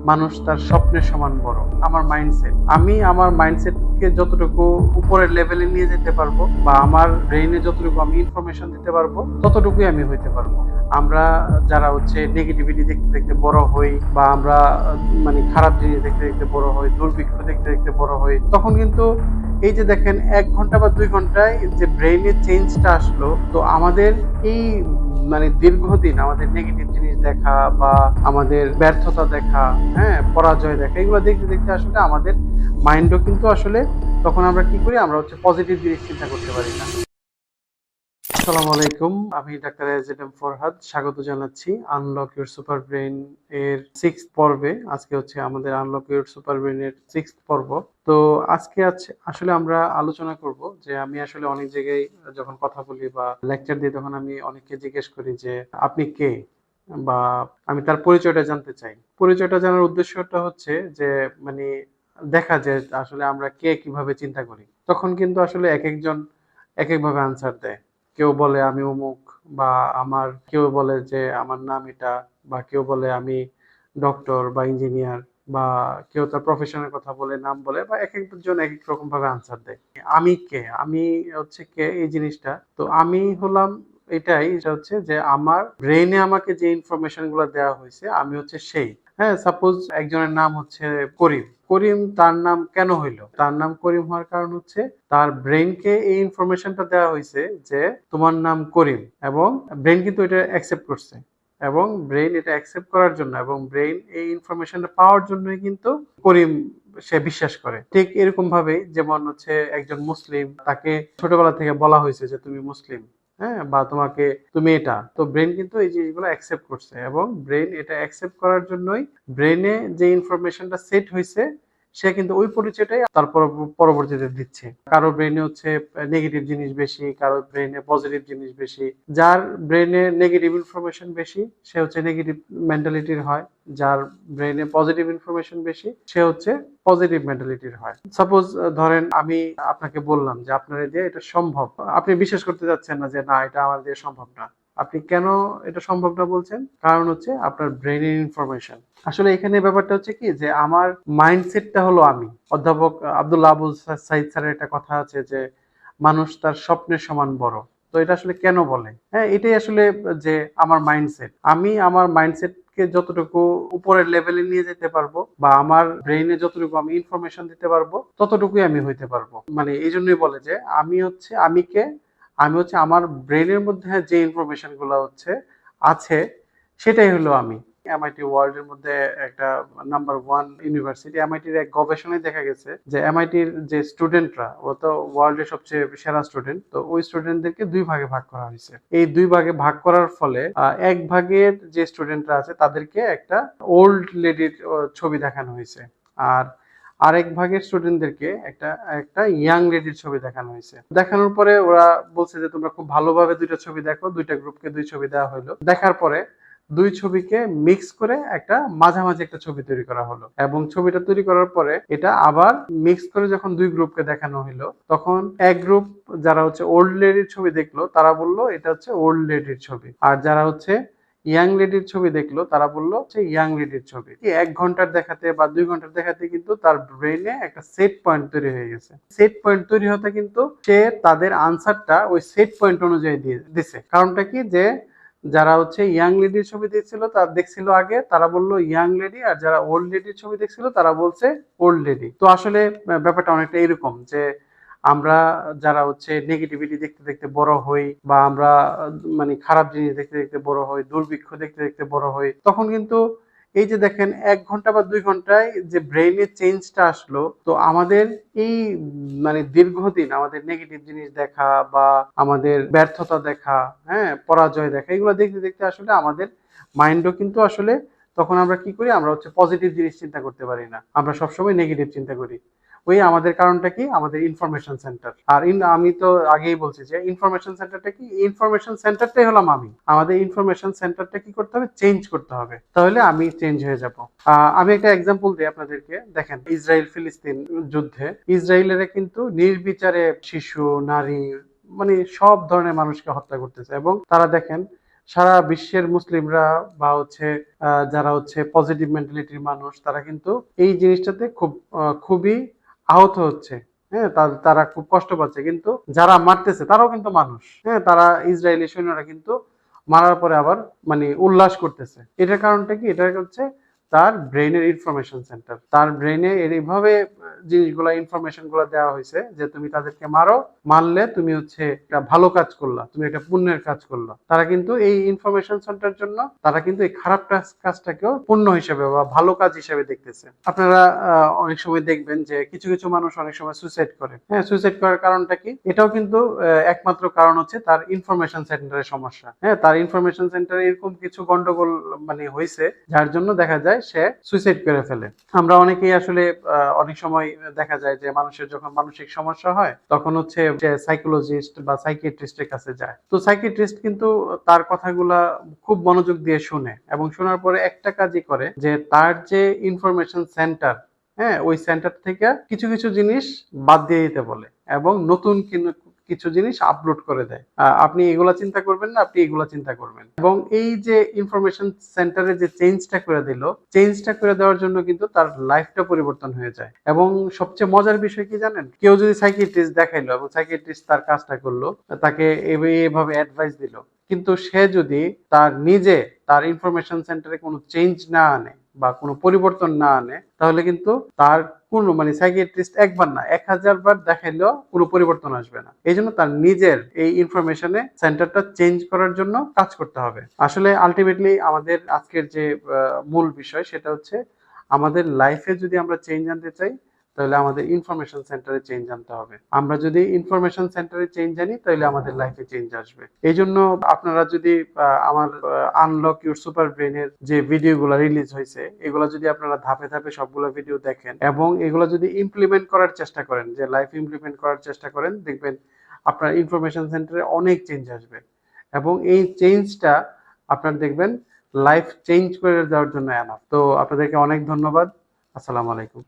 মানুষ তার স্বপ্নের সমান বড়। আমার মাইন্ডসেট, আমি আমার মাইন্ডসেটকে যতটুকু উপরের লেভেলে নিয়ে যেতে পারবো বা আমার ব্রেইনে যতটুকু আমি ইনফরমেশন দিতে পারবো ততটুকুই আমি হইতে পারবো। আমরা যারা নেগেটিভিটি দেখতে দেখতে বড় হই বা আমরা খারাপ জিনিস দেখতে দেখতে বড় হই, দুর্ভিক্ষ দেখতে দেখতে বড় হই, তখন কিন্তু এই যে দেখেন 1 ঘন্টা বা 2 ঘন্টায় যে ব্রেইনে চেঞ্জটা আসলো, তো আমাদের এই দীর্ঘদিন আমাদের নেগেটিভ জিনিস দেখা বা আমাদের ব্যর্থতা দেখা, হ্যাঁ, পরাজয় দেখা, এগুলো দেখতে দেখতে আসলে আমাদের মাইন্ডও কিন্তু আসলে তখন আমরা কি করি, আমরা পজিটিভ জিনিস চিন্তা করতে পারি না। আসসালামু আলাইকুম, আমি ডাক্তার এজেডএম ফরহাদ, স্বাগত জানাচ্ছি আনলক ইউর সুপার ব্রেইন এর 6th পর্বে। আজকে আমাদের আনলক ইউর সুপার ব্রেইন এর 6th পর্ব। তো আজকে আসলে আমরা আলোচনা করব যে আমি আসলে অনেক জায়গায় যখন কথা বলি বা লেকচার দিই তখন আমি অনেককে জিজ্ঞেস করি যে আপনি কে, বা আমি তার পরিচয়টা জানতে চাই। পরিচয়টা জানার উদ্দেশ্যটা হচ্ছে যে মানে দেখা যায় আসলে আমরা কে কিভাবে চিন্তা করি, তখন কিন্তু আসলে এক একজন এক একভাবে আনসার দেয়। কেউ বলে আমি অমুক, বা কেউ বলে যে আমার নাম এটা, বা কেউ বলে আমি ডক্টর বা ইঞ্জিনিয়ার, বা কেউ তার প্রফেশনের কথা বলে, নাম বলে, বা এক একজন এক এক রকম ভাবে আনসার দেয়। আমি কে, আমি কে এই জিনিসটা, তো আমি হলাম এটাই, এটা যে আমার ব্রেইনে আমাকে যে ইনফরমেশন গুলো দেওয়া হয়েছে আমি সেই। হ্যাঁ, সাপোজ একজনের নাম করিম। করিম তার নাম কেন হইলো, তার নাম করিম হওয়ার কারণ তার ব্রেনকে এই ইনফরমেশনটা দেওয়া হয়েছে যে তোমার নাম করিম, এবং ব্রেন কিন্তু এটা অ্যাকসেপ্ট করছে, এবং ব্রেন এটা অ্যাকসেপ্ট করার জন্য এবং ব্রেন এই ইনফরমেশনটা পাওয়ার জন্যই কিন্তু করিম সে বিশ্বাস করে। ঠিক এরকম ভাবে যেমন একজন মুসলিম, তাকে ছোটবেলা থেকে বলা হয়েছে যে তুমি মুসলিম, হ্যাঁ, বা তুমি এটা, তো ব্রেন কিন্তু এই জিনিসগুলো অ্যাকসেপ্ট করছে, এবং ব্রেন এটা অ্যাকসেপ্ট করার জন্যই ব্রেনে যে ইনফরমেশনটা সেট হয়েছে সে কিন্তু ওই পরিচয়টাই তারপর পরবর্তীতে দিচ্ছে। কারো ব্রেনে নেগেটিভ জিনিস বেশি, কারো ব্রেনে পজিটিভ জিনিস বেশি। যার ব্রেনে নেগেটিভ ইনফরমেশন বেশি সে নেগেটিভ মেন্টালিটির হয়, যার ব্রেনে পজিটিভ ইনফরমেশন বেশি সে পজিটিভ মেন্টালিটির হয়। সাপোজ ধরেন আমি আপনাকে বললাম যে আপনার দিয়ে এটা সম্ভব, আপনি বিশ্বাস করতে যাচ্ছেন না যে না এটা আমার দিয়ে সম্ভব না। আপনি কেন এটা সম্ভব না বলছেন? কারণ আপনার ব্রেনের ইনফরমেশন। আসলে এখানে ব্যাপারটা কি যে আমার মাইন্ডসেটটা হলো আমি। অধ্যাপক আব্দুল্লাহ আবু সাইদ স্যারের একটা কথা আছে যে মানুষ তার স্বপ্নের সমান বড়। তো এটা আসলে কেন বলে? হ্যাঁ, এটাই আসলে যে আমার মাইন্ডসেট, আমি আমার মাইন্ডসেটকে যতটুকু উপরের লেভেলে নিয়ে যেতে পারবো বা আমার ব্রেইনে যতটুকু আমি ইনফরমেশন দিতে পারবো ততটুকুই আমি হইতে পারবো। এই জন্যই বলে যে আমি কে, আমি আমার ব্রেইনের মধ্যে যে ইনফরমেশন গুলো আছে সেটাই হলো আমি। এমআইটি ওয়ার্ল্ডের মধ্যে একটা নাম্বার 1 ইউনিভার্সিটি। এমআইটির এক গবেষণায় দেখা গেছে যে এমআইটির যে স্টুডেন্টরা, ও তো ওয়ার্ল্ডের সবচেয়ে সেরা স্টুডেন্ট, তো ওই স্টুডেন্টদেরকে 2 ভাগে ভাগ করা হয়েছে। এই 2 ভাগে ভাগ করার ফলে এক ভাগের যে স্টুডেন্টরা আছে তাদেরকে একটা ওল্ড লেডির ছবি দেখানো হয়েছে, আর আরেক ভাগের স্টুডেন্টদেরকে একটা একটা ইয়াং লেডির ছবি দেখানো হয়েছে। দেখানোর পরে ওরা বলছে যে তোমরা খুব ভালোভাবে 2টা ছবি দেখো। 2টা গ্রুপকে 2 ছবি দেওয়া হলো। দেখার পরে 2 ছবিকে মিক্স করে একটা মাঝামাঝি একটা ছবি তৈরি করা হলো, এবং ছবিটা তৈরি করার পরে এটা আবার মিক্স করে যখন 2 গ্রুপকে দেখানো হলো, তখন এক গ্রুপ যারা ওল্ড লেডির ছবি দেখলো তারা বললো এটা ওল্ড লেডির ছবি, আর যারা ইয়াং লেডির ছবি দেখলো তারা বললো ইয়াং লেডির ছবি। 1 ঘন্টার দেখাতে বা 2 ঘন্টার দেখাতে কিন্তু তার ব্রেনে একটা সেট পয়েন্ট তৈরি হয়ে গেছে। সেট পয়েন্ট তৈরি হতে কিন্তু সে তাদের আনসারটা ওই সেট পয়েন্ট অনুযায়ী দিছে। কারণটা কি যে যারা ইয়াং লেডির ছবি দেখছিল আগে, তারা বললো ইয়াং লেডি, আর যারা ওল্ড লেডির ছবি দেখছিল তারা বলছে ওল্ড লেডি। তো আসলে ব্যাপারটা অনেকটা এরকম যে আমরা যারা নেগেটিভিটি দেখতে দেখতে বড় হই, বা আমরা খারাপ জিনিস দেখতে দেখতে বড় হই, দুর্ভিক্ষ দেখতে দেখতে বড় হই, তখন কিন্তু এই যে দেখেন 1 ঘন্টা বা 2 ঘন্টায় যে ব্রেইনের চেঞ্জটা আসলো, তো আমাদের এই দীর্ঘদিন আমাদের নেগেটিভ জিনিস দেখা বা আমাদের ব্যর্থতা দেখা, হ্যাঁ, পরাজয় দেখা, এগুলো দেখতে দেখতে আসলে আমাদের মাইন্ডও কিন্তু আসলে তখন আমরা কি করি, আমরা পজিটিভ জিনিস চিন্তা করতে পারি না, আমরা সবসময় নেগেটিভ চিন্তা করি। ওই আমাদের কারণটা কি, আমাদের ইনফরমেশন সেন্টার। আর আমি তো আগেই বলছি যে ইনফরমেশন সেন্টারটা কি, ইনফরমেশন সেন্টারটাই হলাম আমি। আমাদের ইনফরমেশন সেন্টারটা কি করতে হবে, চেঞ্জ করতে হবে, তাহলে আমি চেঞ্জ হয়ে যাব। আমি একটা এক্সাম্পল দিই আপনাদেরকে। দেখেন, ইসরায়েল ফিলিস্তিন যুদ্ধে ইসরায়েলেরা কিন্তু নির্বিচারে শিশু, নারী, সব ধরনের মানুষকে হত্যা করতেছে, এবং তারা দেখেন সারা বিশ্বের মুসলিমরা বা হচ্ছে যারা হচ্ছে পজিটিভ মেন্টালিটির মানুষ, তারা কিন্তু এই জিনিসটাতে খুবই আহত হচ্ছে। হ্যাঁ, তারা খুব কষ্ট পাচ্ছে, কিন্তু যারা মারতেছে তারাও কিন্তু মানুষ। হ্যাঁ, তারা ইসরায়েলি সৈন্যরা কিন্তু মারার পরে আবার মানে উল্লাস করতেছে। এটার কারণটা কি? এটা হচ্ছে তার ব্রেইনের ইনফরমেশন সেন্টার। তার ব্রেইনে এইভাবে জিনিসগুলা ইনফরমেশন গুলা দেওয়া হয়েছে যে তুমি তাদেরকে মারো, মারলে তুমি হচ্ছে একটা ভালো কাজ করলা, তুমি একটা পুণ্যের কাজ করলা। তারা কিন্তু এই ইনফরমেশন সেন্টার জন্য তারা কিন্তু এই খারাপ কাজটাকেও পুণ্য হিসেবে বা ভালো কাজ হিসেবে দেখতেছে। আপনারা অনেক সময় দেখবেন যে কিছু কিছু মানুষ অনেক সময় সুইসাইড করে। হ্যাঁ, সুইসাইড করার কারণটা কি? এটাও কিন্তু একমাত্র কারণ হচ্ছে তার ইনফরমেশন সেন্টারের সমস্যা। হ্যাঁ, তার ইনফরমেশন সেন্টারে এরকম কিছু গন্ডগোল মানে হয়েছে, যার জন্য দেখা যায় সে সুইসাইড করে ফেলে। আমরা অনেকেই আসলে অনেক সময় দেখা যায় যে মানুষের যখন মানসিক সমস্যা হয় তখন হচ্ছে যে সাইকোলজিস্ট বা সাইকিয়াট্রিস্টের কাছে যায়। তো সাইকিয়াট্রিস্ট কিন্তু তার কথাগুলা খুব মনোযোগ দিয়ে শুনে এবং শোনার পরে একটা কাজই করে যে তার যে ইনফরমেশন সেন্টার, হ্যাঁ, ওই সেন্টার থেকে কিছু কিছু জিনিস বাদ দিয়ে দিতে বলে এবং নতুন কিছু জিনিস আপলোড করে দেয়। আপনি এগুলা চিন্তা করবেন না, আপনি এগুলা চিন্তা করবেন। এবং এই যে ইনফরমেশন সেন্টারে যে চেঞ্জটা করে দিল, চেঞ্জটা করে দেওয়ার জন্য কিন্তু তার লাইফটা পরিবর্তন হয়ে যায়। এবং সবচেয়ে মজার বিষয় কি জানেন? কেউ যদি সাইকিয়াট্রিস্ট দেখাইলো এবং সাইকিয়াট্রিস্ট তার কাজটা করলো, তাকে এভাবে অ্যাডভাইস দিল, কিন্তু সে যদি তার ইনফরমেশন সেন্টারে কোনো চেঞ্জ না আনে বা কোনো পরিবর্তন না আনে, তাহলে কিন্তু তার কোনো মানে সাইকিয়াট্রিস্ট একবার না 1000 বার দেখাইলেও কোনো পরিবর্তন আসবে না। এই জন্য তার নিজের এই ইনফরমেশনে সেন্টারটা চেঞ্জ করার জন্য কাজ করতে হবে। আসলে আলটিমেটলি আমাদের আজকের যে মূল বিষয় সেটা হচ্ছে আমাদের লাইফে যদি আমরা চেঞ্জ আনতে চাই, তাহলে আমাদের ইনফরমেশন সেন্টারে চেঞ্জ আনতে হবে। আমরা যদি ইনফরমেশন সেন্টারে চেঞ্জ আনি, তাহলে আমাদের লাইফে চেঞ্জ আসবে। এই জন্য আপনারা যদি আমার আনলক ইউর সুপার ব্রেনের যে ভিডিওগুলো রিলিজ হয়েছে, এগুলো যদি আপনারা ধাপে ধাপে সবগুলো ভিডিও দেখেন এবং এগুলো যদি ইমপ্লিমেন্ট করার চেষ্টা করেন, যে লাইফ ইমপ্লিমেন্ট করার চেষ্টা করেন, দেখবেন আপনার ইনফরমেশন সেন্টারে অনেক চেঞ্জ আসবে এবং এই চেঞ্জটা আপনার দেখবেন লাইফ চেঞ্জ করে দেওয়ার জন্য এনাফ। তো আপনাদেরকে অনেক ধন্যবাদ। আসসালামু আলাইকুম।